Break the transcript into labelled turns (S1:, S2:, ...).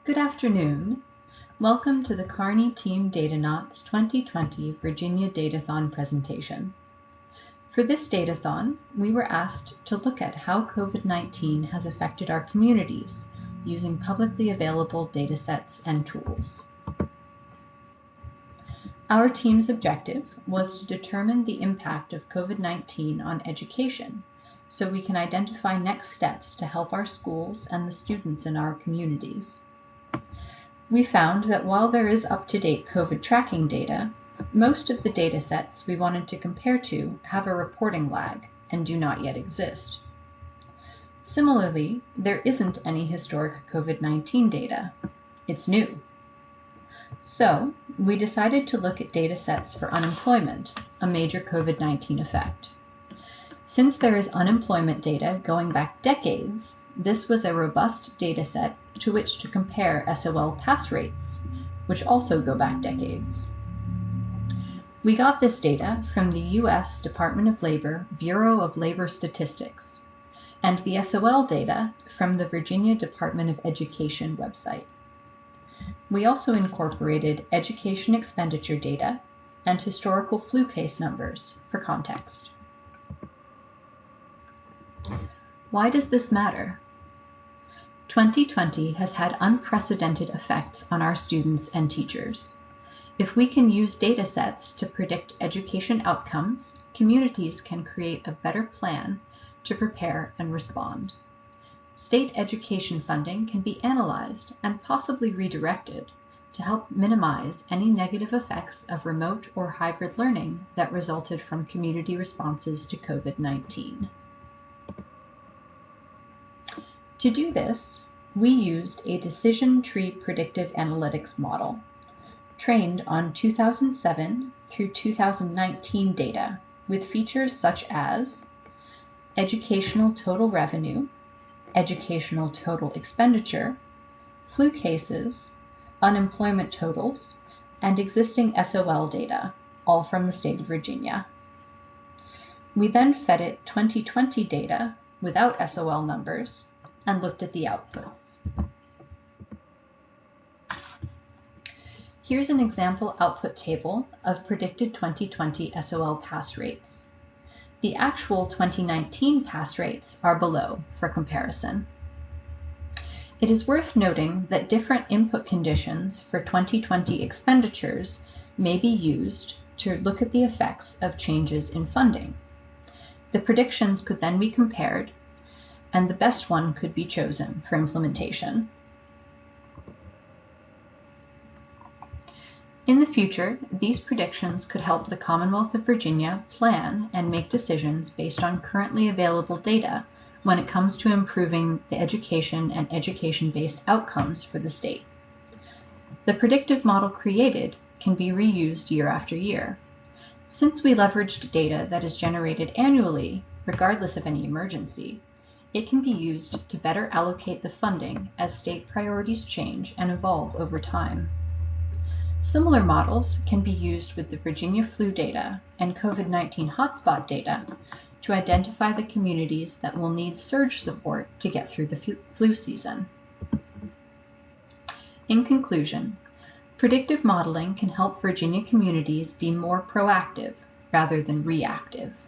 S1: Good afternoon. Welcome to the Kearney Team Dataknots 2020 Virginia Datathon presentation. For this Datathon, we were asked to look at how COVID-19 has affected our communities using publicly available datasets and tools. Our team's objective was to determine the impact of COVID-19 on education so we can identify next steps to help our schools and the students in our communities. We found that while there is up-to-date COVID tracking data, most of the datasets we wanted to compare to have a reporting lag and do not yet exist. Similarly, there isn't any historic COVID-19 data. It's new. So, we decided to look at datasets for unemployment, a major COVID-19 effect. Since there is unemployment data going back decades, this was a robust dataset to which to compare SOL pass rates, which also go back decades. We got this data from the U.S. Department of Labor Bureau of Labor Statistics, and the SOL data from the Virginia Department of Education website. We also incorporated education expenditure data and historical flu case numbers for context. Why does this matter? 2020 has had unprecedented effects on our students and teachers. If we can use datasets to predict education outcomes, communities can create a better plan to prepare and respond. State education funding can be analyzed and possibly redirected to help minimize any negative effects of remote or hybrid learning that resulted from community responses to COVID-19. To do this, we used a decision tree predictive analytics model, trained on 2007 through 2019 data with features such as educational total revenue, educational total expenditure, flu cases, unemployment totals, and existing SOL data, all from the state of Virginia. We then fed it 2020 data without SOL numbers and looked at the outputs. Here's an example output table of predicted 2020 SOL pass rates. The actual 2019 pass rates are below for comparison. It is worth noting that different input conditions for 2020 expenditures may be used to look at the effects of changes in funding. The predictions could then be compared, and the best one could be chosen for implementation. In the future, these predictions could help the Commonwealth of Virginia plan and make decisions based on currently available data when it comes to improving the education and education-based outcomes for the state. The predictive model created can be reused year after year. Since we leveraged data that is generated annually, regardless of any emergency, it can be used to better allocate the funding as state priorities change and evolve over time. Similar models can be used with the Virginia flu data and COVID-19 hotspot data to identify the communities that will need surge support to get through the flu season. In conclusion, predictive modeling can help Virginia communities be more proactive rather than reactive.